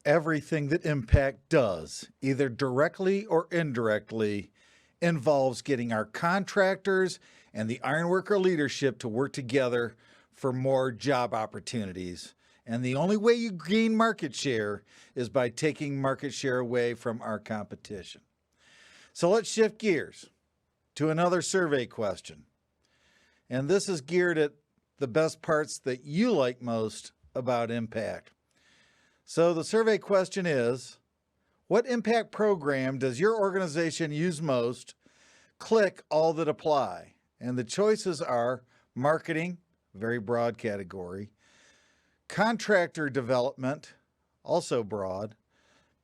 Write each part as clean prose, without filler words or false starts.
Everything that Impact does, either directly or indirectly, involves getting our contractors and the ironworker leadership to work together for more job opportunities. And the only way you gain market share is by taking market share away from our competition. So let's shift gears to another survey question. And this is geared at the best parts that you like most about Impact. So the survey question is, what Impact program does your organization use most? Click all that apply. And the choices are marketing, very broad category, contractor development, also broad,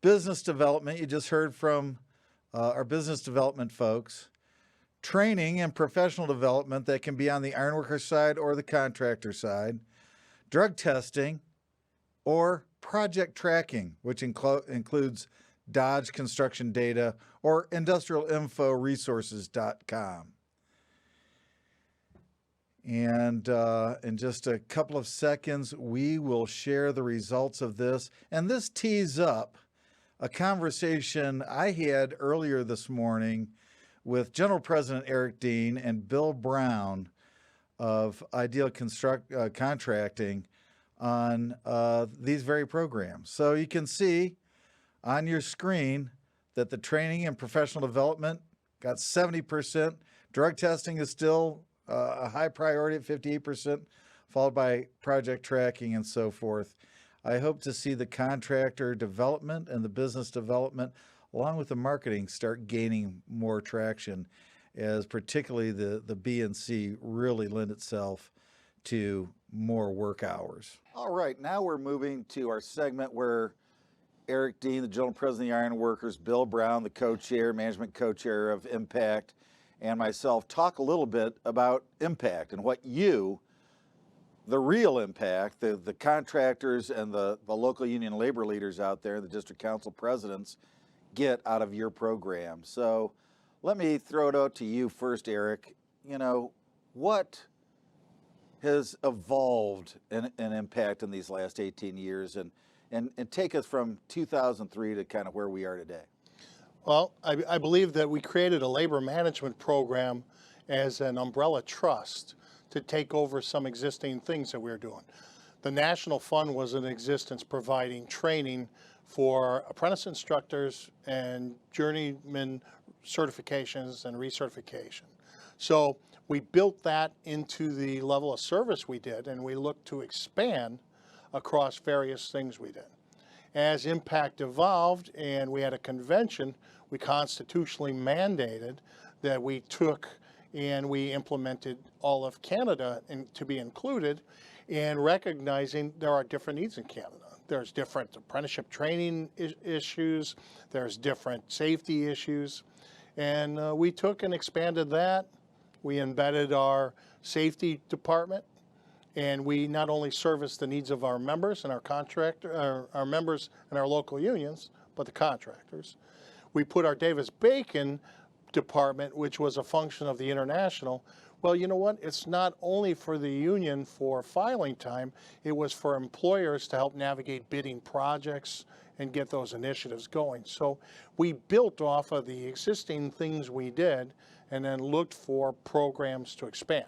business development, you just heard from our business development folks, training and professional development that can be on the ironworker side or the contractor side, drug testing, or project tracking, which includes Dodge construction data or industrialinforesources.com. And in just a couple of seconds, we will share the results of this. And this tees up a conversation I had earlier this morning with General President Eric Dean and Bill Brown of Ideal Contracting on these very programs. So you can see on your screen that the training and professional development got 70%. Drug testing is still a high priority at 58%, followed by project tracking and so forth. I hope to see the contractor development and the business development, along with the marketing, start gaining more traction, as particularly the B and C really lend itself to more work hours. All right, now we're moving to our segment where Eric Dean, the General President of the Iron Workers, Bill Brown, the co-chair, management co-chair of Impact, and myself talk a little bit about Impact and what you, the real Impact, the contractors and the local union labor leaders out there, the district council presidents, get out of your program. So let me throw it out to you first, Eric. You know, what has evolved in Impact in these last 18 years and take us from 2003 to kind of where we are today? Well, I believe that we created a labor management program as an umbrella trust to take over some existing things that we were doing. The National Fund was in existence providing training for apprentice instructors and journeyman certifications and recertification. So we built that into the level of service we did, and we looked to expand across various things we did. As Impact evolved and we had a convention, we constitutionally mandated that we took and we implemented all of Canada to be included, and recognizing there are different needs in Canada. There's different apprenticeship training issues, there's different safety issues, and we took and expanded that. We embedded our safety department, and we not only service the needs of our members and our members and our local unions, but the contractors. We put our Davis-Bacon department, which was a function of the international. Well, you know what? It's not only for the union for filing time, it was for employers to help navigate bidding projects and get those initiatives going. So we built off of the existing things we did and then looked for programs to expand.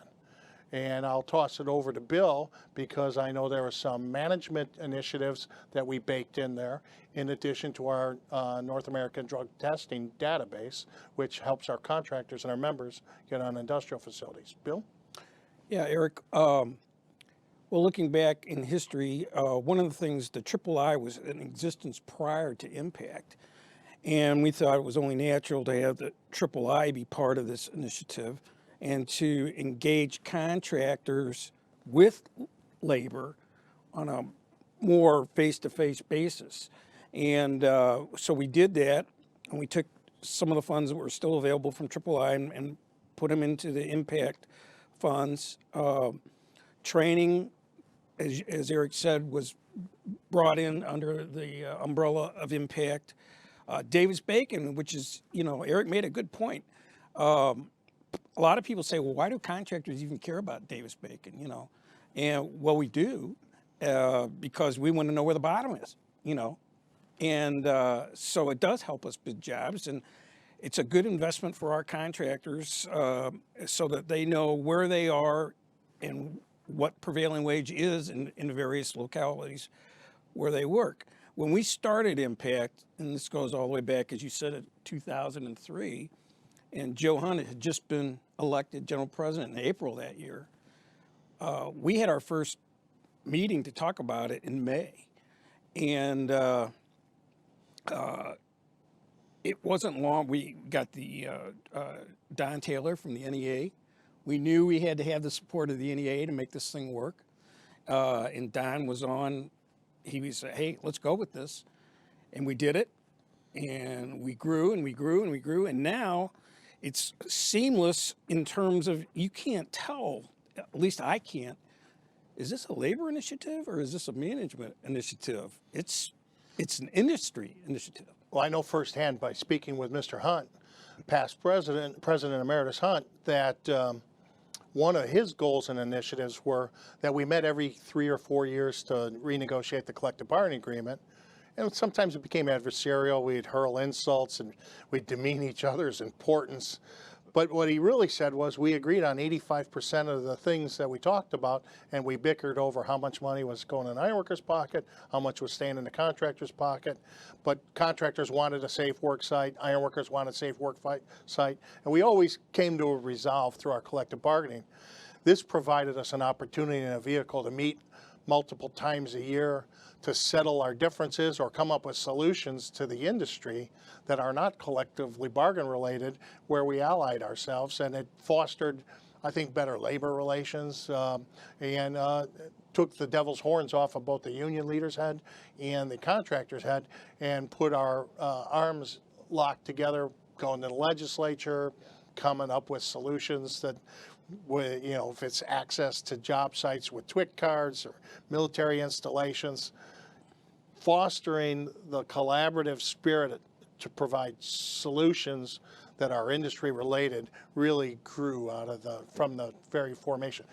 And I'll toss it over to Bill because I know there are some management initiatives that we baked in there, in addition to our North American drug testing database, which helps our contractors and our members get on industrial facilities. Bill? Yeah, Eric. Well, looking back in history, one of the things, the III was in existence prior to Impact. And we thought it was only natural to have the III be part of this initiative and to engage contractors with labor on a more face-to-face basis. And so we did that, and we took some of the funds that were still available from III and put them into the Impact funds. Training, as Eric said, was brought in under the umbrella of Impact. Davis-Bacon, which is, you know, Eric made a good point. A lot of people say, well, why do contractors even care about Davis-Bacon, you know? And well, we do, because we want to know where the bottom is, you know? And so it does help us bid jobs, and it's a good investment for our contractors so that they know where they are and what prevailing wage is in the various localities where they work. When we started Impact, and this goes all the way back, as you said, in 2003, and Joe Hunt had just been elected general president in April that year, we had our first meeting to talk about it in May. And it wasn't long. We got the Don Taylor from the NEA. We knew we had to have the support of the NEA to make this thing work. And Don was on. He was, hey, let's go with this. And we did it. And we grew and we grew and we grew. And now it's seamless in terms of you can't tell, at least I can't, is this a labor initiative or is this a management initiative? It's an industry initiative. Well, I know firsthand by speaking with Mr. Hunt, past President Emeritus Hunt, that one of his goals and initiatives were that we met every 3 or 4 years to renegotiate the collective bargaining agreement. And sometimes it became adversarial. We'd hurl insults and we'd demean each other's importance. But what he really said was we agreed on 85% of the things that we talked about, and we bickered over how much money was going in the ironworkers' pocket, how much was staying in the contractor's pocket. But contractors wanted a safe work site, ironworkers wanted a safe work site, and we always came to a resolve through our collective bargaining. This provided us an opportunity and a vehicle to meet multiple times a year to settle our differences or come up with solutions to the industry that are not collectively bargain related, where we allied ourselves, and it fostered, I think, better labor relations and took the devil's horns off of both the union leaders' head and the contractors' head and put our arms locked together, going to the legislature, coming up with solutions that, you know, if it's access to job sites with TWIC cards or military installations, fostering the collaborative spirit to provide solutions that are industry related really grew out of from the very formation.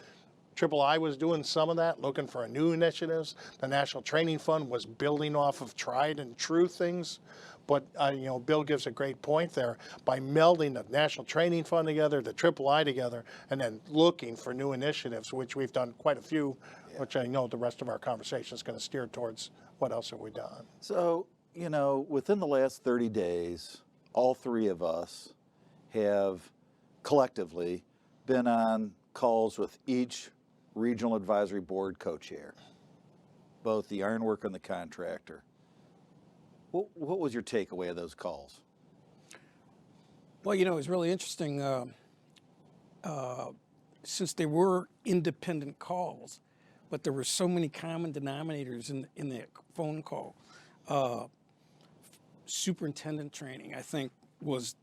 III was doing some of that, looking for new initiatives. The National Training Fund was building off of tried and true things. But you know, Bill gives a great point there. By melding the National Training Fund together, the III together, and then looking for new initiatives, which we've done quite a few, which I know the rest of our conversation is going to steer towards what else have we done. So, you know, within the last 30 days, all three of us have collectively been on calls with each regional advisory board co-chair, both the ironworker and the contractor. What was your takeaway of those calls? Well, you know, it was really interesting. Since they were independent calls, but there were so many common denominators in that phone call. Superintendent training, I think, was,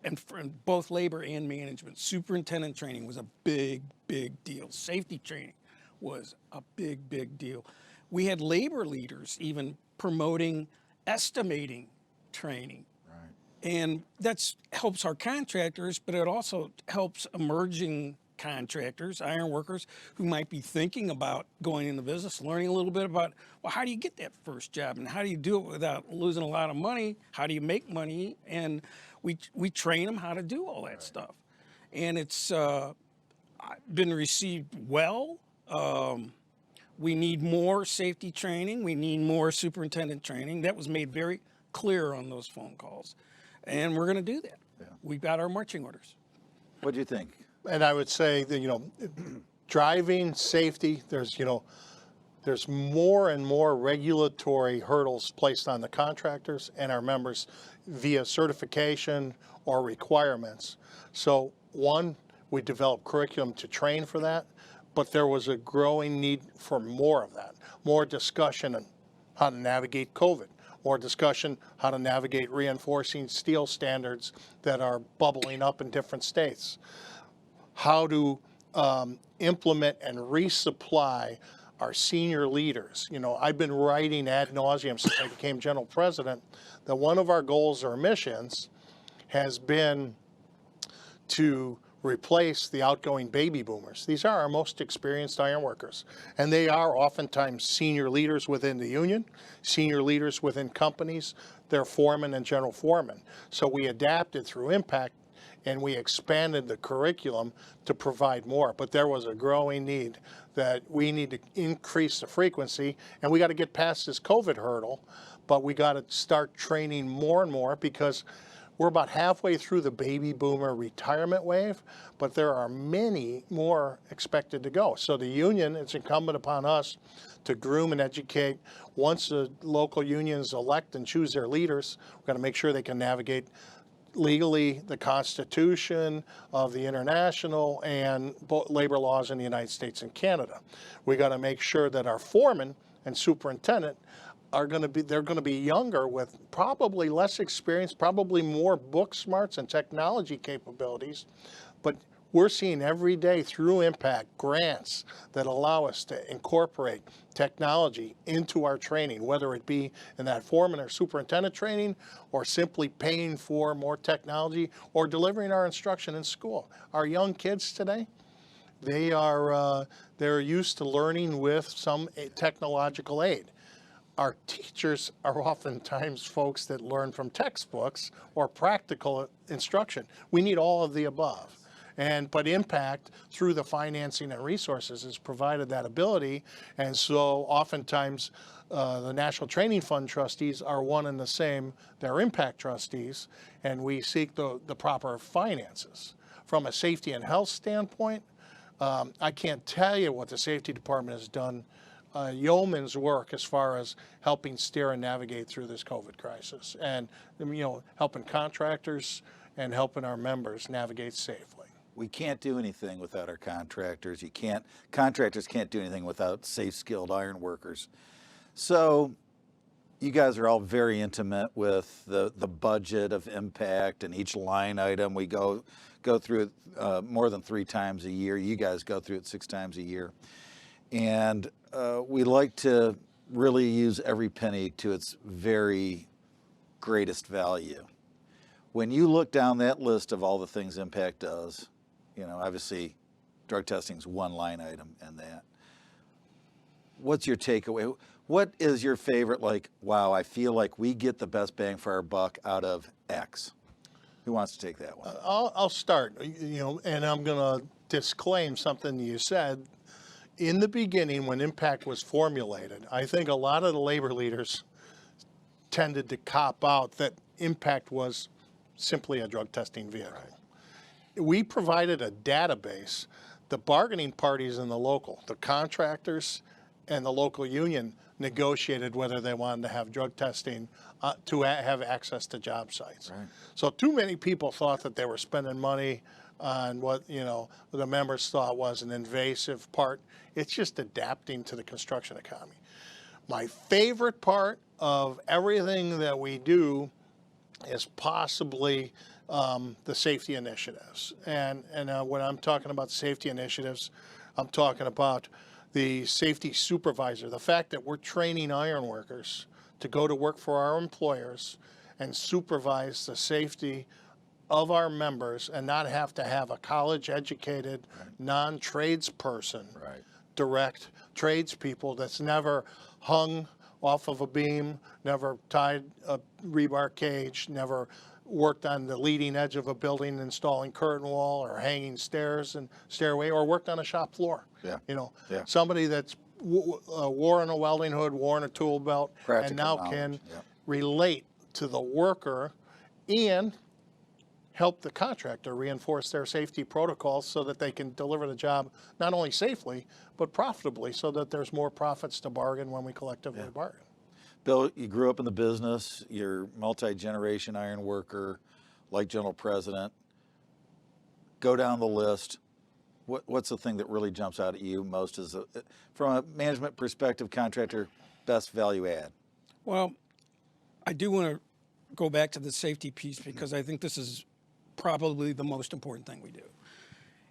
and for both labor and management, superintendent training was a big, big deal. Safety training was a big, big deal. We had labor leaders even promoting estimating training. Right. And that helps our contractors, but it also helps emerging contractors, iron workers, who might be thinking about going into business, learning a little bit about, well, how do you get that first job and how do you do it without losing a lot of money? How do you make money? And we train them how to do all that stuff. And it's been received well. We need more safety training. We need more superintendent training. That was made very clear on those phone calls. And we're going to do that. Yeah. We've got our marching orders. What do you think? And I would say that, you know, driving safety, there's more and more regulatory hurdles placed on the contractors and our members via certification or requirements. So one, we developed curriculum to train for that, but there was a growing need for more of that, more discussion on how to navigate COVID, more discussion how to navigate reinforcing steel standards that are bubbling up in different states, how to implement and resupply our senior leaders. You know, I've been writing ad nauseum since I became general president that one of our goals or missions has been to replace the outgoing baby boomers. These are our most experienced iron workers, and they are oftentimes senior leaders within the union, senior leaders within companies, they're foremen and general foremen. So we adapted through impact and we expanded the curriculum to provide more. But there was a growing need that we need to increase the frequency, and we got to get past this COVID hurdle, but we got to start training more and more because we're about halfway through the baby boomer retirement wave, but there are many more expected to go. So the union, it's incumbent upon us to groom and educate. Once the local unions elect and choose their leaders, we've got to make sure they can navigate legally the Constitution of the international and labor laws in the United States and Canada. We got to make sure that our foreman and superintendent are going to be, they're going to be younger with probably less experience, probably more book smarts and technology capabilities, but we're seeing every day through impact grants that allow us to incorporate technology into our training, whether it be in that foreman or superintendent training or simply paying for more technology or delivering our instruction in school. Our young kids today, they're used to learning with some technological aid. Our teachers are oftentimes folks that learn from textbooks or practical instruction. We need all of the above. But impact through the financing and resources has provided that ability. And so oftentimes the National Training Fund trustees are one and the same. They're impact trustees, and we seek the proper finances. From a safety and health standpoint, I can't tell you what the safety department has done. Yeoman's work as far as helping steer and navigate through this COVID crisis, and helping contractors and helping our members navigate safely. We can't do anything without our contractors. Contractors can't do anything without safe, skilled iron workers. So you guys are all very intimate with the budget of impact and each line item. We go through it more than 3 times a year. You guys go through it 6 times a year. And we like to really use every penny to its very greatest value. When you look down that list of all the things impact does, obviously drug testing is one line item in that. What's your takeaway? What is your favorite, wow, I feel like we get the best bang for our buck out of X? Who wants to take that one? I'll start, and I'm going to disclaim something you said. In the beginning, when impact was formulated, I think a lot of the labor leaders tended to cop out that impact was simply a drug testing vehicle. Right. We provided a database. The bargaining parties in the local, the contractors and the local union, negotiated whether they wanted to have drug testing to have access to job sites. Right. So too many people thought that they were spending money on what the members thought was an invasive part. It's just adapting to the construction economy. My favorite part of everything that we do is possibly the safety initiatives. And when I'm talking about safety initiatives, I'm talking about the safety supervisor, the fact that we're training iron workers to go to work for our employers and supervise the safety of our members and not have to have a college-educated, right, non-tradesperson right, direct tradespeople that's never hung off of a beam, never tied a rebar cage, never worked on the leading edge of a building installing curtain wall or hanging stairs and stairway, or worked on a shop floor. Yeah. Yeah. Somebody that's worn a welding hood, worn a tool belt, practical and now knowledge, can relate to the worker and help the contractor reinforce their safety protocols so that they can deliver the job not only safely, but profitably, so that there's more profits to bargain when we collectively bargain. Bill, you grew up in the business. You're multi-generation iron worker, like General President. Go down the list. What's the thing that really jumps out at you most as from a management perspective, contractor, best value add? Well, I do want to go back to the safety piece because I think this is probably the most important thing we do.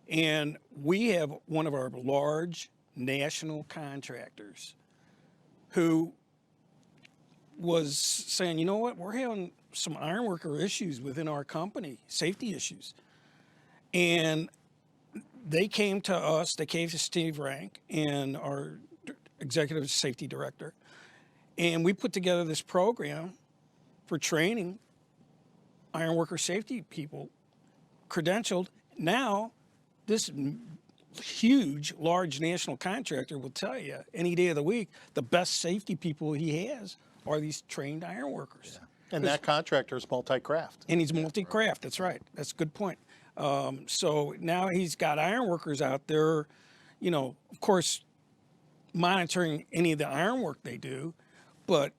And we have one of our large national contractors who was saying, you know what, we're having some ironworker issues within our company, safety issues. And they came to us, they came to Steve Rank and our executive safety director, and we put together this program for training ironworker safety people, credentialed. Now, this huge, large national contractor will tell you any day of the week, the best safety people he has are these trained ironworkers. And that contractor is multi-craft. And he's multi-craft, that's right. That's a good point. So now he's got ironworkers out there, you know, of course, monitoring any of the ironwork they do, but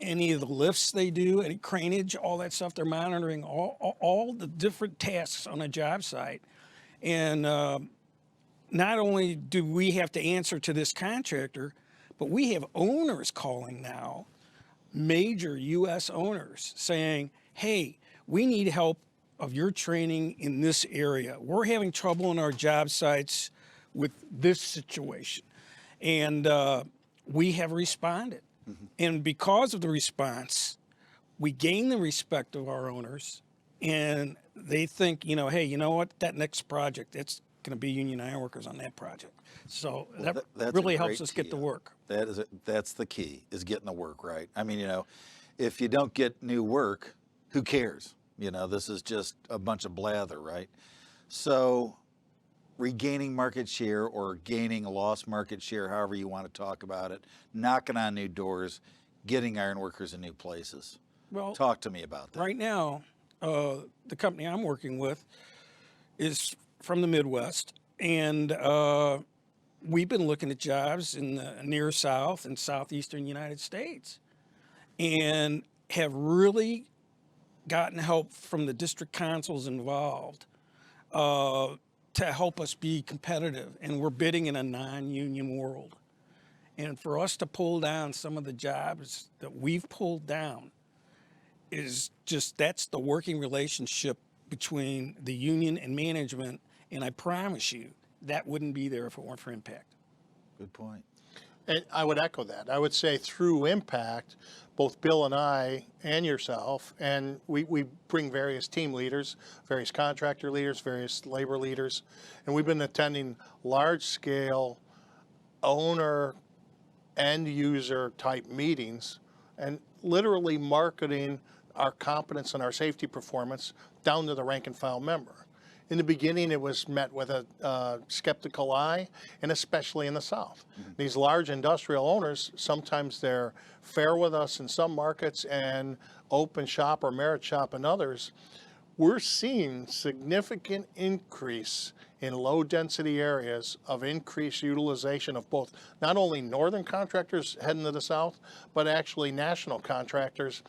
any of the lifts they do, any craneage, all that stuff, they're monitoring all the different tasks on a job site. And not only do we have to answer to this contractor, but we have owners calling now, major U.S. owners saying, hey, we need help of your training in this area. We're having trouble on our job sites with this situation. And we have responded. Mm-hmm. And because of the response, we gain the respect of our owners, and they think, you know, hey, you know what, that next project, that's going to be union ironworkers on that project. So that really helps us get the work. That's the key, is getting the work right. I mean, you know, if you don't get new work, who cares? You know, this is just a bunch of blather, right? So regaining market share or gaining lost market share, however you want to talk about it, knocking on new doors, getting ironworkers in new places. Well, talk to me about that. Right now, the company I'm working with is from the Midwest, and we've been looking at jobs in the near South and Southeastern United States, and have really gotten help from the district consuls involved to help us be competitive, and we're bidding in a non-union world. And for us to pull down some of the jobs that we've pulled down is just, that's the working relationship between the union and management, and I promise you, that wouldn't be there if it weren't for Impact. Good point. And I would echo that. I would say through Impact, both Bill and I and yourself, and we bring various team leaders, various contractor leaders, various labor leaders, and we've been attending large-scale owner, end-user type meetings and literally marketing our competence and our safety performance down to the rank-and-file member. In the beginning, it was met with a skeptical eye, and especially in the South. Mm-hmm. These large industrial owners, sometimes they're fair with us in some markets and open shop or merit shop in others. We're seeing significant increase in low-density areas of increased utilization of both not only northern contractors heading to the South, but actually national contractors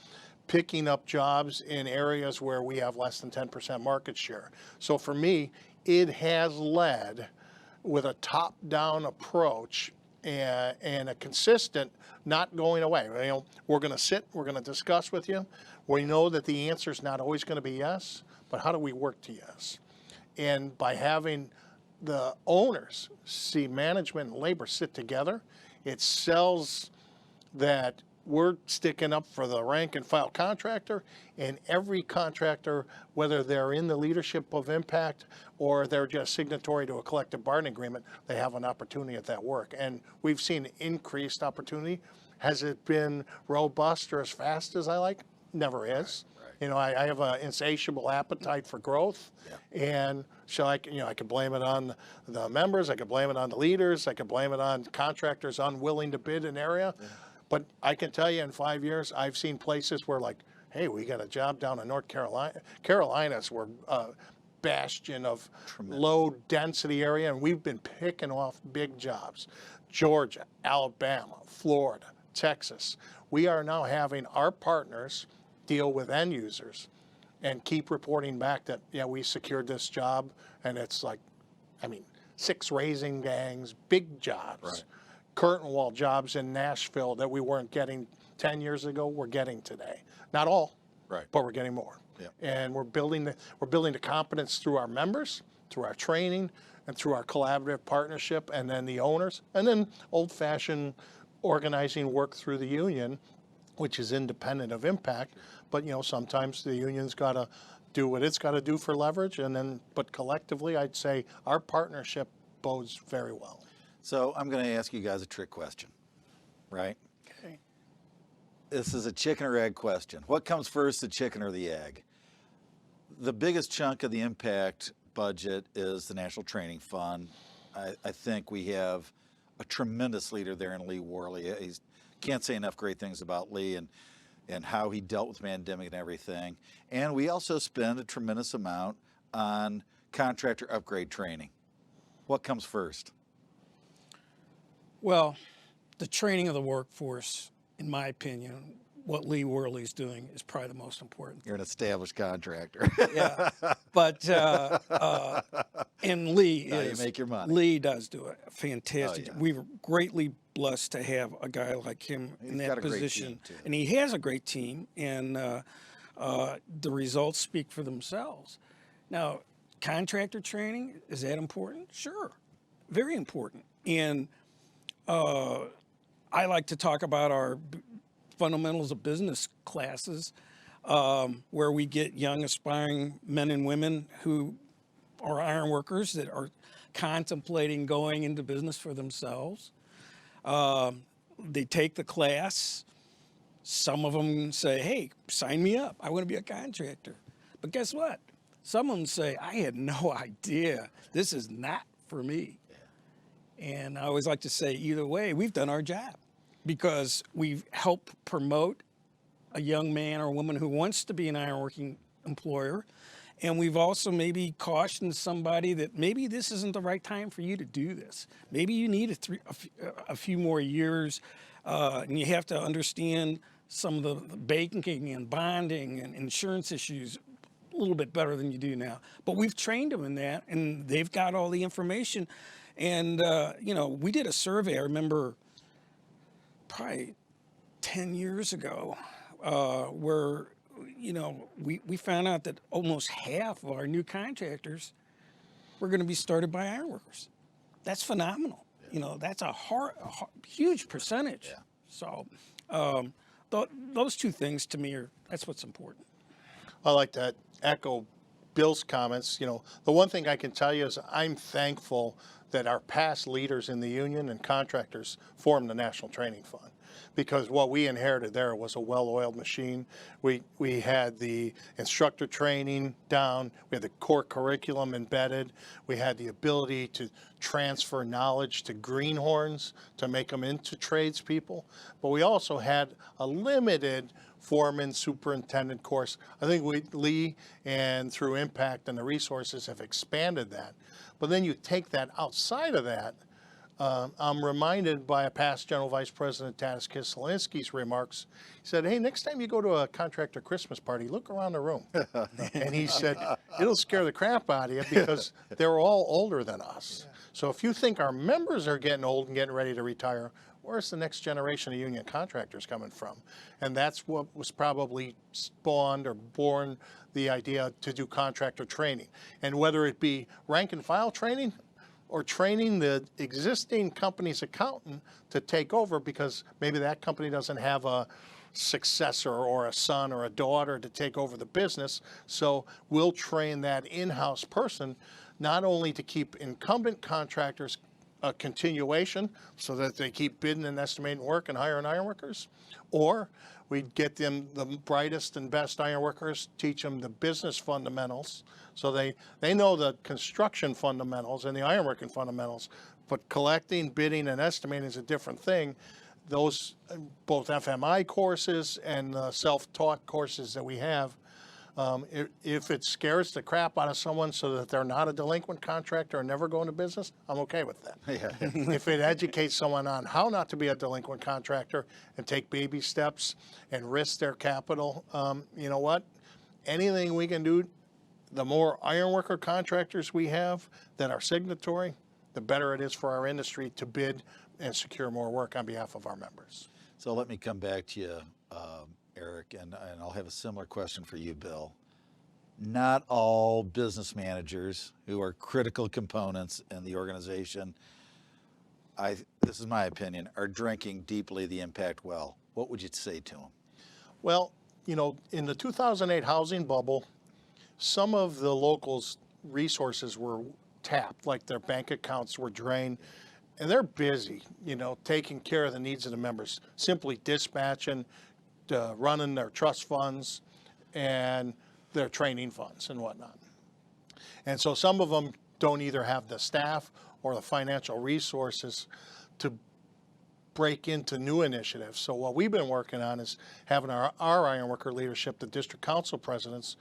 picking up jobs in areas where we have less than 10% market share. So for me, it has led with a top-down approach and a consistent not going away. You know, we're going to sit, we're going to discuss with you. We know that the answer is not always going to be yes, but how do we work to yes? And by having the owners see management and labor sit together, it sells that we're sticking up for the rank and file contractor, and every contractor, whether they're in the leadership of Impact or they're just signatory to a collective bargaining agreement, they have an opportunity at that work. And we've seen increased opportunity. Has it been robust or as fast as I like? Never is. Right. You know, I have an insatiable appetite for growth, and so I could blame it on the members, I could blame it on the leaders, I could blame it on contractors unwilling to bid an area. Yeah. But I can tell you in 5 years, I've seen places where, like, hey, we got a job down in North Carolina. Carolinas were a bastion of low density area, and we've been picking off big jobs. Georgia, Alabama, Florida, Texas. We are now having our partners deal with end users and keep reporting back that, yeah, we secured this job, and it's like, I mean, 6 raising gangs, big jobs. Right. Curtain wall jobs in Nashville that we weren't getting 10 years ago, we're getting today. Not all, right, but we're getting more. Yeah. And we're building the competence through our members, through our training, and through our collaborative partnership, and then the owners, and then old-fashioned organizing work through the union, which is independent of Impact. But, you know, sometimes the union's got to do what it's got to do for leverage, but collectively, I'd say our partnership bodes very well. So I'm going to ask you guys a trick question, right? Okay. This is a chicken or egg question. What comes first, the chicken or the egg? The biggest chunk of the impact budget is the National Training Fund. I think we have a tremendous leader there in Lee Worley. He can't say enough great things about Lee and how he dealt with the pandemic and everything. And we also spend a tremendous amount on contractor upgrade training. What comes first? Well, the training of the workforce, in my opinion, what Lee Worley's doing is probably the most important thing. You're an established contractor. Yeah, but and Lee Now is you make your money. Lee does do a fantastic. Oh, yeah. We were greatly blessed to have a guy like him in He's that got a great position, team, too. and he has a great team, and the results speak for themselves. Now, contractor training, is that important? Sure, very important. And I like to talk about our fundamentals of business classes, where we get young aspiring men and women who are iron workers that are contemplating going into business for themselves. They take the class. Some of them say, hey, sign me up. I want to be a contractor. But guess what? Some of them say, I had no idea. This is not for me. And I always like to say, either way, we've done our job, because we've helped promote a young man or woman who wants to be an ironworking employer. And we've also maybe cautioned somebody that maybe this isn't the right time for you to do this. Maybe you need a few more years, and you have to understand some of the banking and bonding and insurance issues a little bit better than you do now. But we've trained them in that, and they've got all the information. And, we did a survey, I remember, probably 10 years ago, where, we found out that almost half of our new contractors were going to be started by ironworkers. That's phenomenal. That's a huge percentage. Yeah. So those two things to me that's what's important. I like to echo Bill's comments. The one thing I can tell you is I'm thankful that our past leaders in the union and contractors formed the National Training Fund, because what we inherited there was a well-oiled machine. We had the instructor training down. We had the core curriculum embedded. We had the ability to transfer knowledge to greenhorns to make them into tradespeople. But we also had a limited foreman superintendent course. I think Lee and through Impact and the resources have expanded that. But then you take that outside of that. I'm reminded by a past General Vice President, Tadas Kieselinski's remarks. He said, hey, next time you go to a contractor Christmas party, look around the room. And he said, it'll scare the crap out of you, because they're all older than us. So if you think our members are getting old and getting ready to retire, where's the next generation of union contractors coming from? And that's what was probably spawned or born the idea to do contractor training. And whether it be rank and file training or training the existing company's accountant to take over, because maybe that company doesn't have a successor or a son or a daughter to take over the business. So we'll train that in-house person not only to keep incumbent contractors a continuation so that they keep bidding and estimating work and hiring ironworkers, or we'd get them the brightest and best ironworkers, teach them the business fundamentals so they know the construction fundamentals and the ironworking fundamentals, but collecting, bidding, and estimating is a different thing. Those, both FMI courses and self-taught courses that we have, if it scares the crap out of someone so that they're not a delinquent contractor and never go into business, I'm okay with that. Yeah. If it educates someone on how not to be a delinquent contractor and take baby steps and risk their capital, you know what? Anything we can do, the more ironworker contractors we have that are signatory, the better it is for our industry to bid and secure more work on behalf of our members. So let me come back to you, Eric, and I'll have a similar question for you, Bill. Not all business managers who are critical components in the organization, this is my opinion, are drinking deeply the impact well. What would you say to them? Well, in the 2008 housing bubble, some of the locals' resources were tapped, like their bank accounts were drained, and they're busy, taking care of the needs of the members, simply dispatching, running their trust funds and their training funds and whatnot. And so some of them don't either have the staff or the financial resources to break into new initiatives. So what we've been working on is having our ironworker leadership, the district council presidents,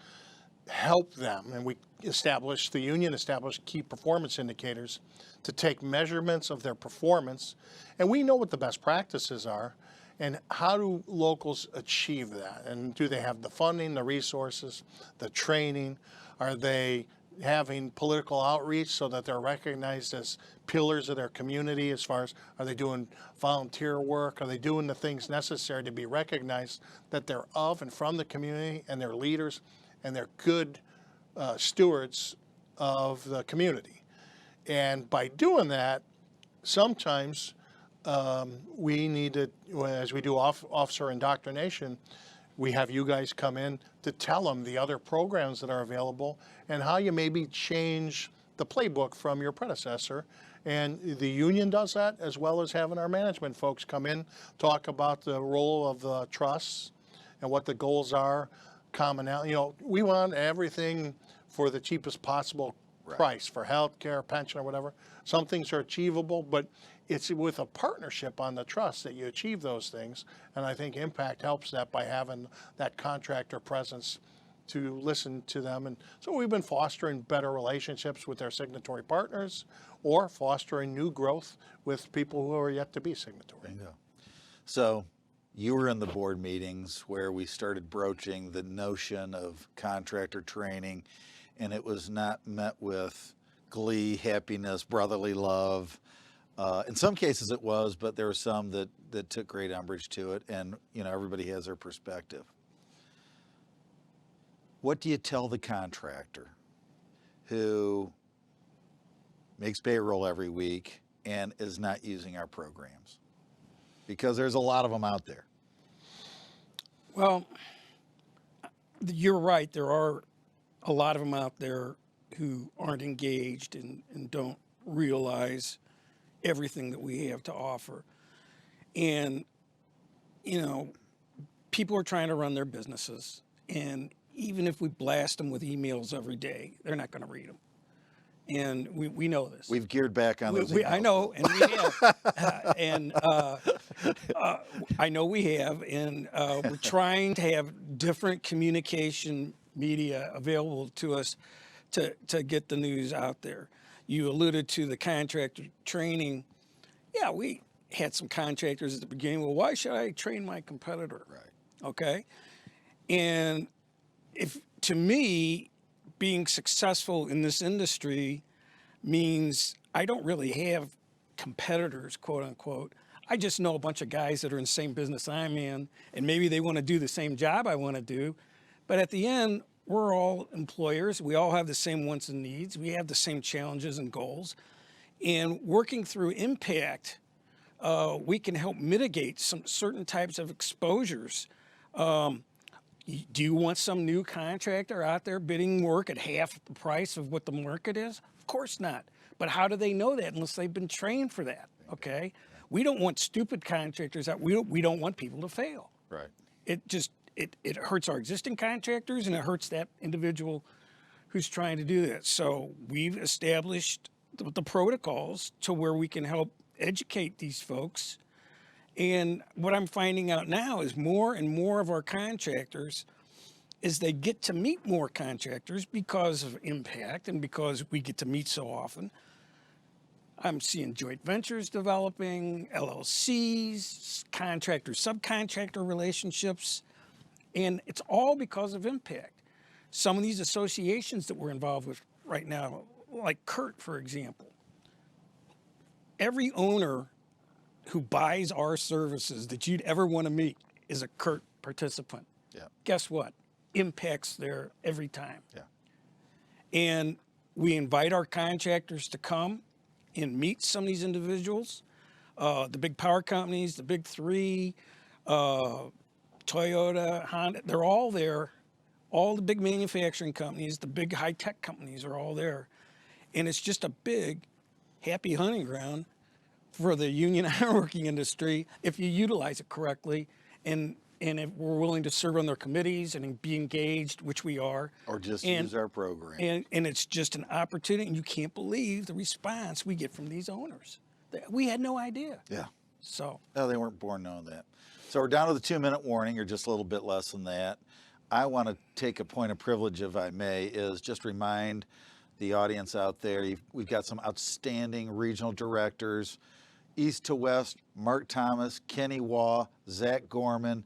help them. And the union established key performance indicators to take measurements of their performance. And we know what the best practices are and how do locals achieve that? And do they have the funding, the resources, the training? Are they having political outreach so that they're recognized as pillars of their community as far as, are they doing volunteer work? Are they doing the things necessary to be recognized that they're of and from the community, and they're leaders and they're good stewards of the community? And by doing that, sometimes we need to, as we do officer indoctrination, we have you guys come in to tell them the other programs that are available and how you maybe change the playbook from your predecessor. And the union does that, as well as having our management folks come in, talk about the role of the trusts and what the goals are, commonality. We want everything for the cheapest possible price for health care, pension, or whatever. Some things are achievable, but it's with a partnership on the trust that you achieve those things. And I think Impact helps that by having that contractor presence to listen to them. And so we've been fostering better relationships with their signatory partners, or fostering new growth with people who are yet to be signatory. Bingo. So you were in the board meetings where we started broaching the notion of contractor training, and it was not met with glee, happiness, brotherly love. In some cases it was, but there were some that took great umbrage to it, and everybody has their perspective. What do you tell the contractor who makes payroll every week and is not using our programs? Because there's a lot of them out there. Well, you're right. There are a lot of them out there who aren't engaged and don't realize everything that we have to offer. And, people are trying to run their businesses. And even if we blast them with emails every day, they're not going to read them. And we know this. We've geared back on those emails. I know, and we have. I know we have, and we're trying to have different communication media available to us to get the news out there. You alluded to the contractor training. Yeah, we had some contractors at the beginning. Well, why should I train my competitor? Right. Okay. And to me, being successful in this industry means I don't really have competitors, quote unquote. I just know a bunch of guys that are in the same business I'm in, and maybe they want to do the same job I want to do. But at the end, we're all employers. We all have the same wants and needs. We have the same challenges and goals. And working through Impact, we can help mitigate some certain types of exposures. Do you want some new contractor out there bidding work at half the price of what the market is? Of course not. But how do they know that unless they've been trained for that? Okay. We don't want stupid contractors out. We don't want people to fail. Right. It hurts our existing contractors, and it hurts that individual who's trying to do that. So we've established the protocols to where we can help educate these folks. And what I'm finding out now is more and more of our contractors, is they get to meet more contractors because of Impact and because we get to meet so often. I'm seeing joint ventures developing, LLCs, contractor, subcontractor relationships, and it's all because of Impact. Some of these associations that we're involved with right now, like Kurt, for example, every owner who buys our services that you'd ever want to meet is a Kurt participant. Yeah. Guess what? Impact's there every time. Yeah. And we invite our contractors to come and meet some of these individuals, the big power companies, the big three, Toyota, Honda, they're all there all the big manufacturing companies, the big high-tech companies are all there. And it's just a big, happy hunting ground for the union ironworking industry if you utilize it correctly and if we're willing to serve on their committees and be engaged, which we are. Or just And- use our program. And it's just an opportunity, and you can't believe the response we get from these owners. We had no idea. Yeah. So, No, they weren't born knowing that. So we're down to the 2-minute warning, or just a little bit less than that. I want to take a point of privilege, if I may, is just remind the audience out there, we've got some outstanding regional directors, east to west, Mark Thomas, Kenny Waugh, Zach Gorman,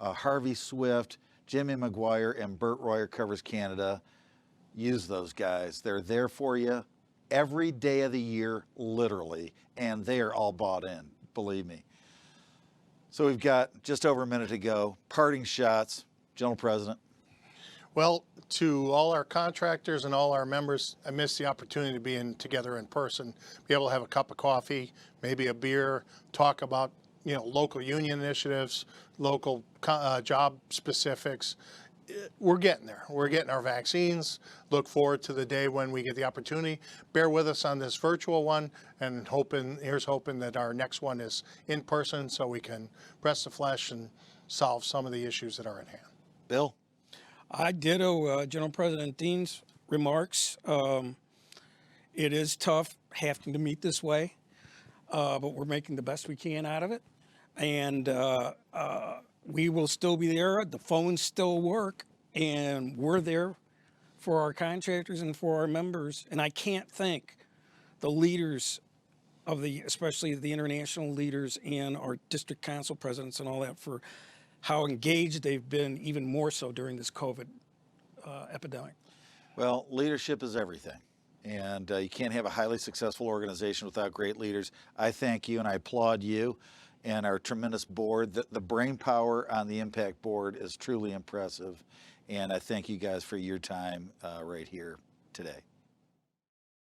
Harvey Swift, Jimmy McGuire, and Bert Royer covers Canada. Use those guys. They're there for you every day of the year, literally, and they are all bought in, believe me. So we've got just over a minute to go. Parting shots, General President. Well, to all our contractors and all our members, I miss the opportunity to be together in person, be able to have a cup of coffee, maybe a beer, talk about local union initiatives, local job specifics. We're getting there. We're getting our vaccines. Look forward to the day when we get the opportunity. Bear with us on this virtual one, and here's hoping that our next one is in person so we can press the flesh and solve some of the issues that are at hand. Bill? I ditto General President Dean's remarks. It is tough having to meet this way, but we're making the best we can out of it. And we will still be there. The phones still work, and we're there for our contractors and for our members. And I can't thank the leaders of especially the international leaders and our district council presidents and all that for how engaged they've been, even more so during this COVID epidemic. Well, leadership is everything. And you can't have a highly successful organization without great leaders. I thank you and I applaud you and our tremendous board. The brain power on the Impact Board is truly impressive. And I thank you guys for your time right here today.